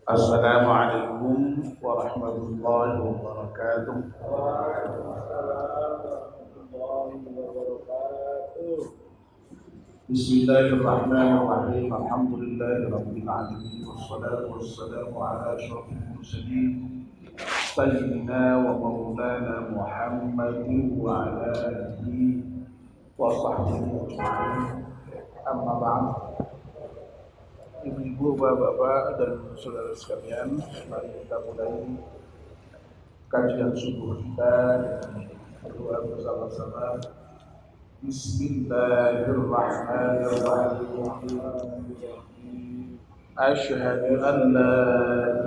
Assalamualaikum warahmatullahi wabarakatuh. Bismillahirrahmanirrahim. Alhamdulillahirabbil alamin wassalatu wassalamu ala asyrofil mursalin sayyidina wa maulana Muhammadin wa ala alihi wa sahbihi ajma'in. Amma ba'd. Ibu-ibu, bapak-bapak dan saudara sekalian, mari kita mulai kajian subuh kita dengan berdoa bersama-sama. Bismillahirrahmanirrahim. Asyhadu an la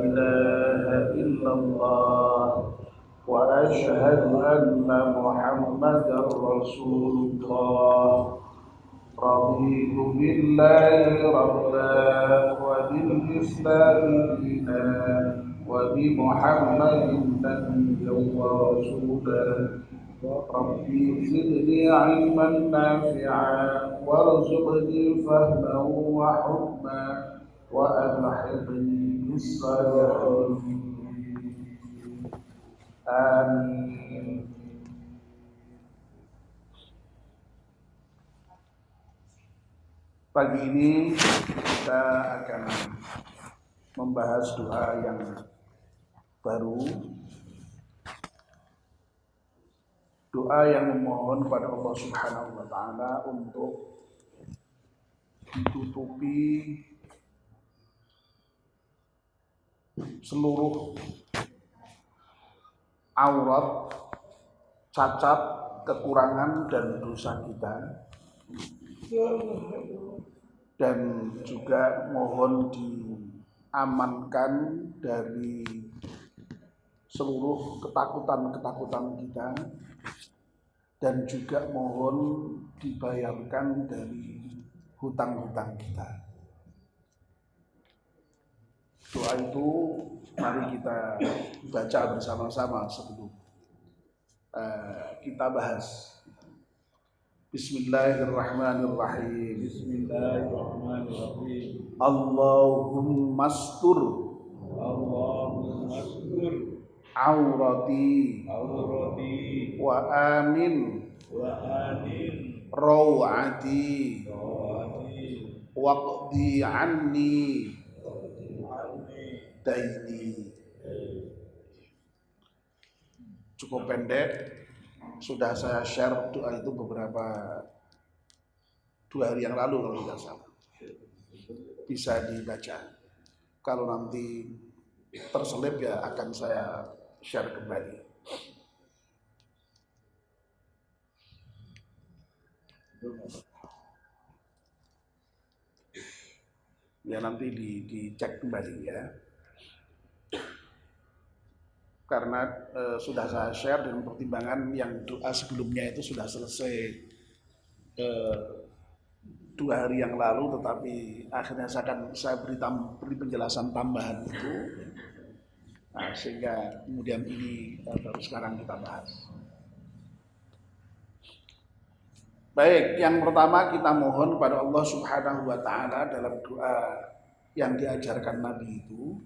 ilaha illallah wa asyhadu anna Muhammadar Rasulullah. Raditu billahi rabban wa bil islami dinan wa bi Muhammadin nabiyyan wa rasulan. Rabbi zidni ilman nafi'an warzuqni fahman wa hukman wa alhiqni bis salihin. Amin. Pagi ini kita akan membahas doa yang baru, doa yang memohon pada Allah Subhanahu wa Ta'ala untuk ditutupi seluruh aurat, cacat, kekurangan dan dosa kita, dan juga mohon diamankan dari seluruh ketakutan-ketakutan kita, dan juga mohon dibayarkan dari hutang-hutang kita. Doa itu mari kita baca bersama-sama sebelum kita bahas. Bismillahirrahmanirrahim. Bismillahirrahmanirrahim. Allahumma astur aurati wa amin rawati waqdi anni daini. Cukup pendek, sudah saya share doa itu beberapa 2 hari yang lalu kalau tidak salah. Bisa dibaca. Kalau nanti terselip ya akan saya share kembali. Ya nanti dicek kembali ya. Karena sudah saya share dengan pertimbangan yang doa sebelumnya itu sudah selesai 2 hari yang lalu, tetapi akhirnya saya beri penjelasan tambahan itu, nah, sehingga kemudian ini baru sekarang kita bahas. Baik, yang pertama kita mohon pada Allah Subhanahu wa Ta'ala dalam doa yang diajarkan Nabi itu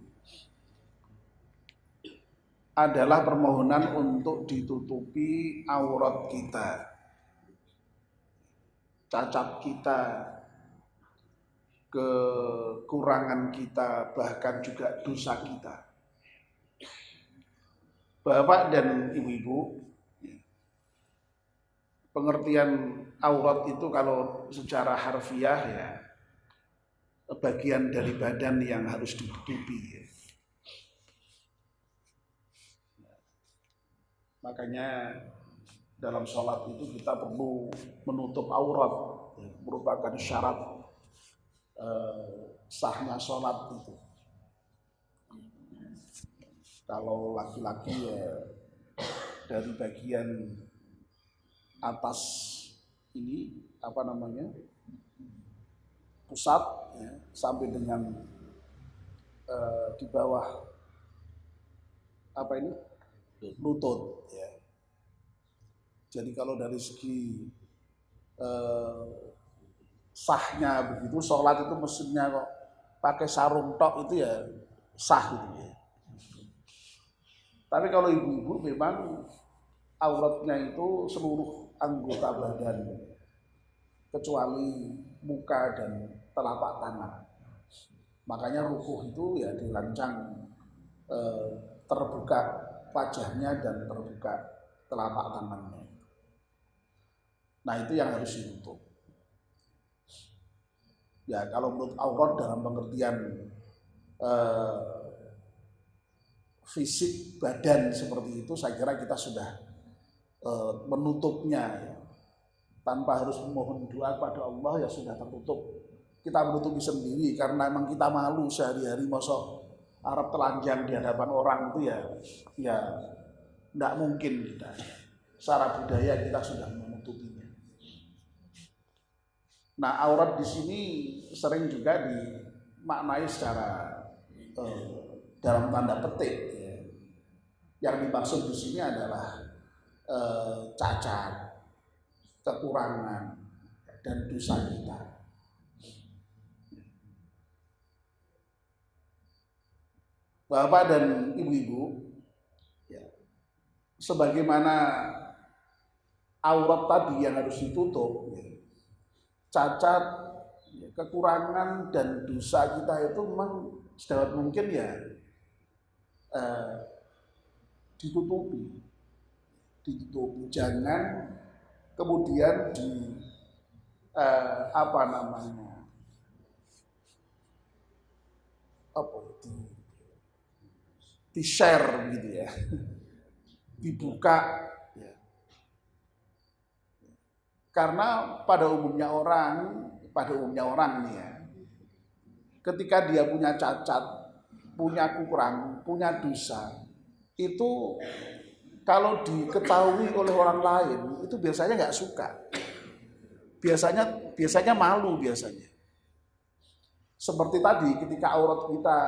adalah permohonan untuk ditutupi aurat kita, cacat kita, kekurangan kita, bahkan juga dosa kita. Bapak dan ibu-ibu, pengertian aurat itu kalau secara harfiah ya bagian dari badan yang harus ditutupi. Makanya dalam sholat itu kita perlu menutup aurat, merupakan syarat sahnya sholat itu. Kalau laki-laki ya dari bagian atas ini pusat ya, sampai dengan di bawah lutut ya. Jadi kalau dari segi sahnya begitu, sholat itu mestinya kok pakai sarung tok itu ya sah gitu ya. Tapi kalau ibu-ibu memang auratnya itu seluruh anggota badan kecuali muka dan telapak tangan. Makanya rukuh itu ya dirancang terbuka wajahnya dan terbuka telapak tangannya. Nah itu yang harus ditutup. Ya kalau menurut aurat dalam pengertian fisik badan seperti itu, saya kira kita sudah menutupnya ya. Tanpa harus memohon doa kepada Allah ya sudah tertutup. Kita menutupi sendiri karena memang kita malu sehari-hari masa Arab telanjang di hadapan orang itu ya tidak mungkin kita. Secara budaya kita sudah menutupinya. Nah aurat di sini sering juga dimaknai secara dalam tanda petik. Ya. Yang dimaksud di sini adalah cacat, kekurangan dan dosa kita. Bapak dan ibu-ibu, ya, sebagaimana aurat tadi yang harus ditutup, ya, cacat, ya, kekurangan dan dosa kita itu memang sedapat mungkin ya ditutupi, jangan kemudian di share gitu ya, dibuka ya. Karena pada umumnya orang nih ya, ketika dia punya cacat, punya kekurangan, punya dosa, itu kalau diketahui oleh orang lain itu biasanya nggak suka, biasanya malu biasanya. Seperti tadi ketika aurat kita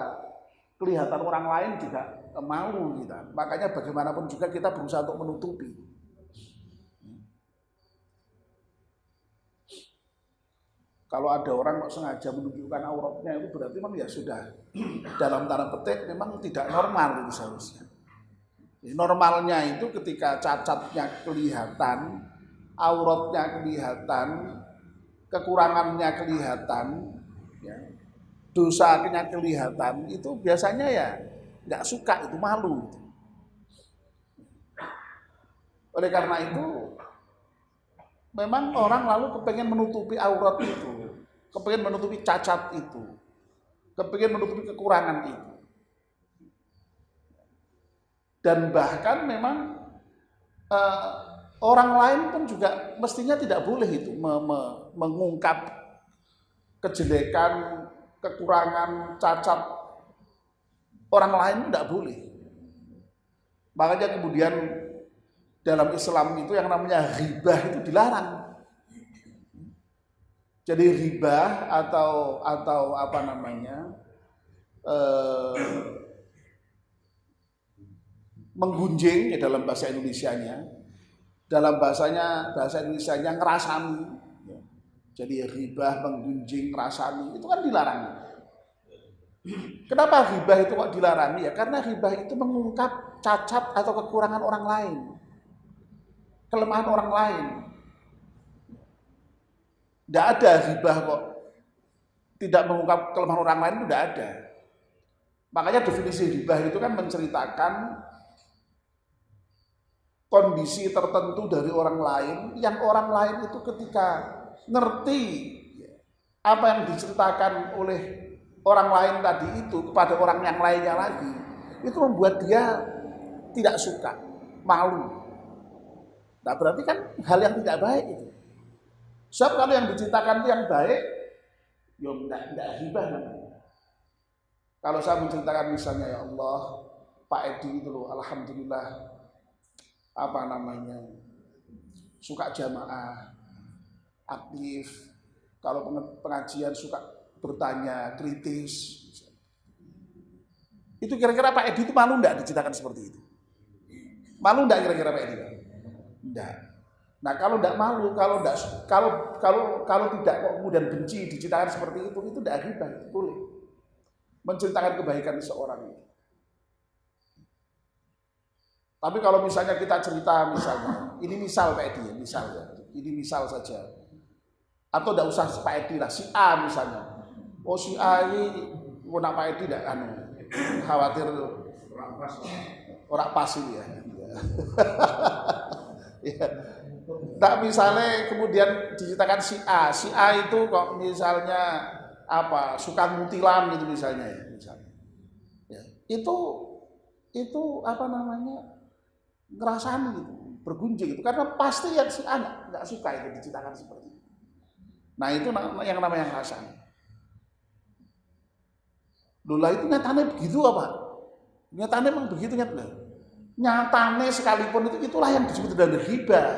kelihatan orang lain juga malu kita. Makanya bagaimanapun juga kita berusaha untuk menutupi. Kalau ada orang sengaja menunjukkan auratnya itu berarti memang ya sudah dalam tanda petik memang tidak normal itu seharusnya. Normalnya itu ketika cacatnya kelihatan, auratnya kelihatan, kekurangannya kelihatan, ya, dosanya kelihatan, itu biasanya ya nggak suka, itu malu. Oleh karena itu, memang orang lalu kepengen menutupi aurat itu, kepengen menutupi cacat itu, kepengen menutupi kekurangan itu. Dan bahkan memang orang lain pun juga mestinya tidak boleh itu mengungkap kejelekan, kekurangan, cacat orang lain tidak boleh. Makanya kemudian dalam Islam itu yang namanya ghibah itu dilarang. Jadi ghibah atau apa namanya menggunjing ya dalam bahasa Indonesianya, bahasa Indonesianya ngerasani. Jadi ghibah, menggunjing, ngerasani itu kan dilarang. Kenapa ghibah itu kok dilarang? Ya karena ghibah itu mengungkap cacat atau kekurangan orang lain, kelemahan orang lain. Tidak ada ghibah kok tidak mengungkap kelemahan orang lain, itu tidak ada. Makanya definisi ghibah itu kan menceritakan kondisi tertentu dari orang lain, yang orang lain itu ketika ngerti apa yang diceritakan oleh orang lain tadi itu kepada orang yang lainnya lagi, itu membuat dia tidak suka, malu. Nah berarti kan hal yang tidak baik itu. Sebab kalau yang diceritakan itu yang baik, ya tidak ghibah namanya. Kalau saya menceritakan misalnya, ya Allah, Pak Edi itu loh, alhamdulillah, apa namanya, suka jamaah, aktif, kalau pengajian suka bertanya, kritis. Itu kira-kira Pak Edi itu malu enggak diceritakan seperti itu? Malu enggak kira-kira Pak Edi? Enggak. Nah kalau enggak malu, kalau tidak kok kemudian benci diceritakan seperti itu tidak ghibah, boleh. menceritakan kebaikan seseorang. Tapi kalau misalnya kita cerita misalnya, ini misal Pak Edi, misal ya, ini misal saja. Atau tidak usah Pak Edi lah, si A misalnya. Oh si A ini, nak Pak Edi tidak khawatir orang pas ini ya. Ya. Tak misalnya kemudian diceritakan si A itu kok misalnya apa suka mutilan gitu misalnya ya, misalnya. Ya. Itu apa namanya? Ngerasain gitu, bergunjing gitu, karena pasti yang si anak nggak suka itu diceritakan seperti itu. Nah itu yang namanya ngerasain. Lola itu nyatanya begitu apa? Nyatanya memang begitu nyatanya sekalipun itulah yang disebut dengan ghibah.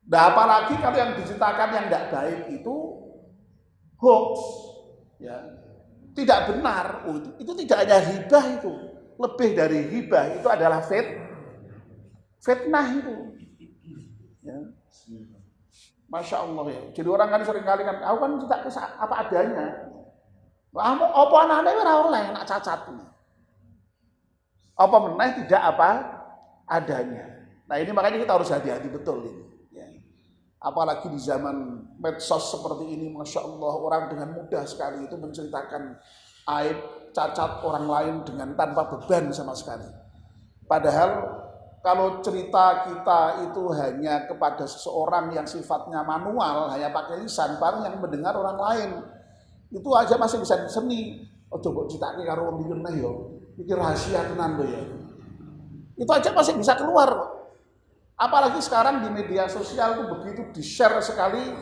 Nah apalagi kalau yang diceritakan yang tidak baik itu hoax, ya tidak benar. Itu tidak hanya ghibah itu. Lebih dari hibah itu adalah fitnah itu. Ya. Masya Allah ya. Jadi orang kan sering kali kan, aku kan cerita apa adanya. Apa anaknya ora oleh nak cacat. Apa meneh tidak apa adanya. Nah ini makanya kita harus hati-hati betul ini. Ya. Apalagi di zaman medsos seperti ini, Masya Allah orang dengan mudah sekali itu menceritakan aib cacat orang lain dengan tanpa beban sama sekali. Padahal kalau cerita kita itu hanya kepada seseorang yang sifatnya manual, hanya pakai lisan, paling yang mendengar orang lain, itu aja masih bisa diseni. Oh coba ceritake karo wong liya yo. Iki rahasia tenan lho ya. Itu aja masih bisa keluar. Apalagi sekarang di media sosial itu begitu di-share sekali,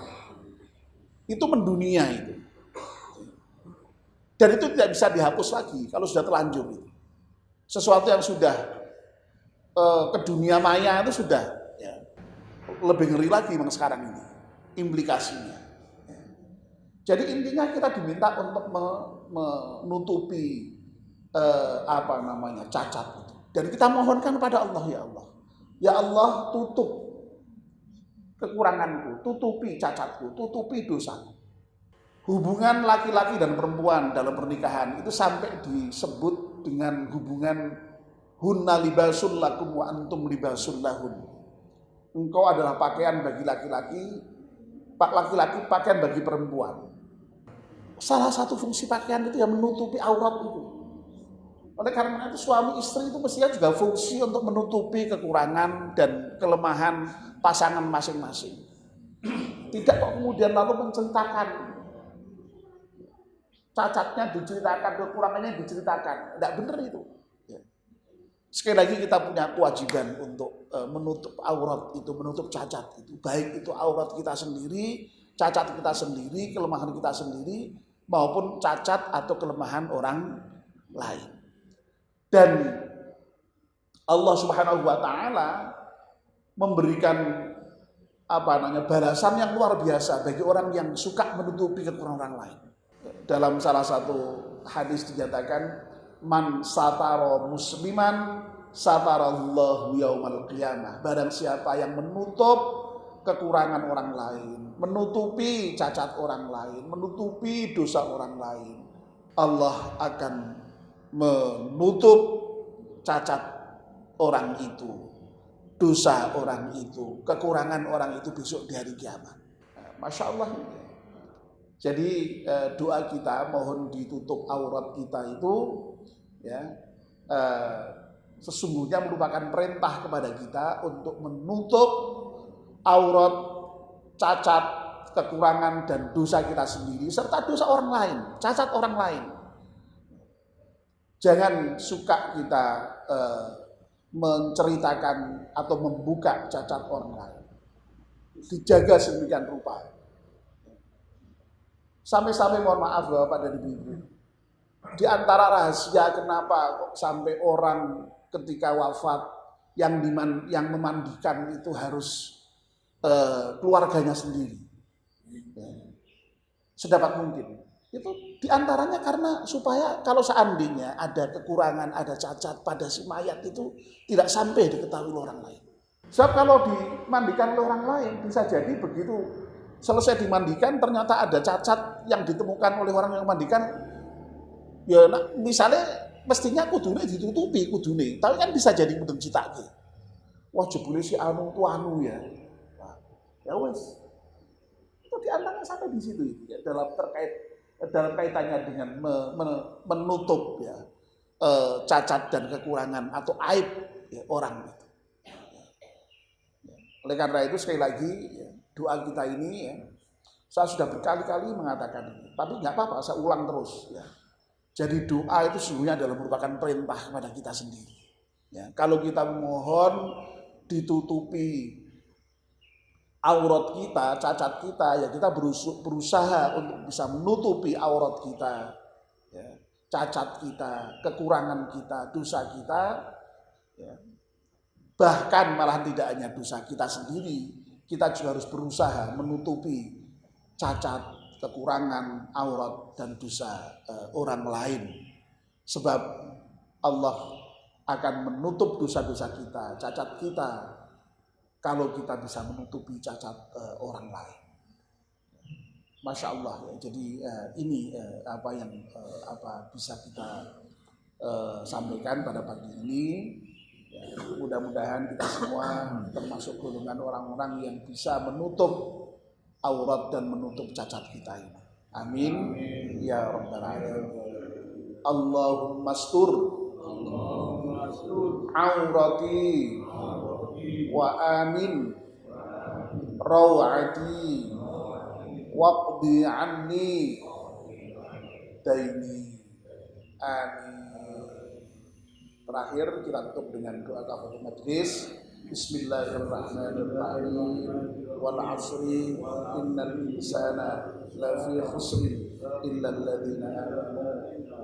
itu mendunia itu. Dan itu tidak bisa dihapus lagi kalau sudah terlanjur. Sesuatu yang sudah ke dunia maya itu sudah ya, lebih ngeri lagi memang sekarang ini implikasinya. Ya. Jadi intinya kita diminta untuk menutupi cacat itu. Dan kita mohonkan kepada Allah, ya Allah. Ya Allah, tutup kekuranganku, tutupi cacatku, tutupi dosaku. Hubungan laki-laki dan perempuan dalam pernikahan itu sampai disebut dengan hubungan hunna libasul lakum wa antum libasul lahun. Engkau adalah pakaian bagi laki-laki pakaian bagi perempuan. Salah satu fungsi pakaian itu yang menutupi aurat itu. Oleh karena itu suami istri itu mestinya juga fungsi untuk menutupi kekurangan dan kelemahan pasangan masing-masing. Tidak kok kemudian lalu menceritakan cacatnya diceritakan, kekurangannya diceritakan. Tidak benar itu. Sekali lagi kita punya kewajiban untuk menutup aurat itu, menutup cacat itu. Baik itu aurat kita sendiri, cacat kita sendiri, kelemahan kita sendiri, maupun cacat atau kelemahan orang lain. Dan Allah Subhanahu wa taala memberikan balasan yang luar biasa bagi orang yang suka menutupi kekurangan orang lain. Dalam salah satu hadis dinyatakan man satara musliman satarallahu yaumal qiyamah. Barang siapa yang menutup kekurangan orang lain, menutupi cacat orang lain, menutupi dosa orang lain, Allah akan menutup cacat orang itu, dosa orang itu, kekurangan orang itu besok di hari kiamat. Masya Allah. Jadi doa kita mohon ditutup aurat kita itu ya sesungguhnya merupakan perintah kepada kita untuk menutup aurat, cacat, kekurangan dan dosa kita sendiri serta dosa orang lain, cacat orang lain. Jangan suka kita menceritakan atau membuka cacat orang lain. Dijaga sedemikian rupa. Sampai-sampai mohon maaf Bapak dan Ibu. Di antara rahasia kenapa kok sampai orang ketika wafat yang memandikan itu harus keluarganya sendiri. Sedapat mungkin. Itu diantaranya karena supaya kalau seandainya ada kekurangan, ada cacat pada si mayat itu tidak sampai diketahui orang lain. Sebab kalau dimandikan oleh orang lain bisa jadi begitu selesai dimandikan ternyata ada cacat yang ditemukan oleh orang yang memandikan, Ya misalnya mestinya kudune ditutupi kudune, tapi kan bisa jadi mudeng citake. Wah jebule si anu tuh anu ya. Nah, ya wes. Itu diantara sampai di situ ya, dalam kaitannya dengan menutup ya cacat dan kekurangan atau aib ya, orang itu. Oleh karena itu sekali lagi ya, doa kita ini ya, saya sudah berkali-kali mengatakan ini, tapi nggak apa-apa, saya ulang terus ya. Jadi doa itu sesungguhnya adalah merupakan perintah kepada kita sendiri. Ya, kalau kita memohon ditutupi aurat kita, cacat kita, ya kita berusaha untuk bisa menutupi aurat kita, ya, cacat kita, kekurangan kita, dosa kita, ya. Bahkan malah tidak hanya dosa kita sendiri, kita juga harus berusaha menutupi cacat, kekurangan, aurat dan dosa orang lain. Sebab Allah akan menutup dosa-dosa kita, cacat kita, kalau kita bisa menutupi cacat orang lain. Masya Allah ya. Jadi ini apa yang bisa kita sampaikan pada pagi ini. Ya, mudah-mudahan kita semua termasuk golongan orang-orang yang bisa menutup aurat dan menutup cacat kita ini. Amin. Ya Rabbal Alamin. Allahumma astur aurati wa amin rawati waqdi anni daini. Amin. Terakhir kita tutup dengan doa kafaratul majlis. Bismillahirrahmanirrahim. Wal 'asri innal insana lafi khusrin illa alladziina aamanu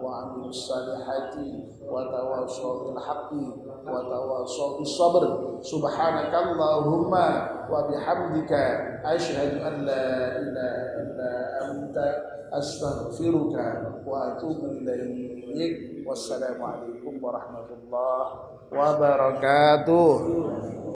wa 'amilus shalihati wa tawashaw bil haqqi wa tawashaw bis sabr. Subhanakallahumma wa bihamdika asyhadu an la ilaha illa anta astaghfiruka wa atubu ilaik. Wassalamualaikum warahmatullahi wabarakatuh.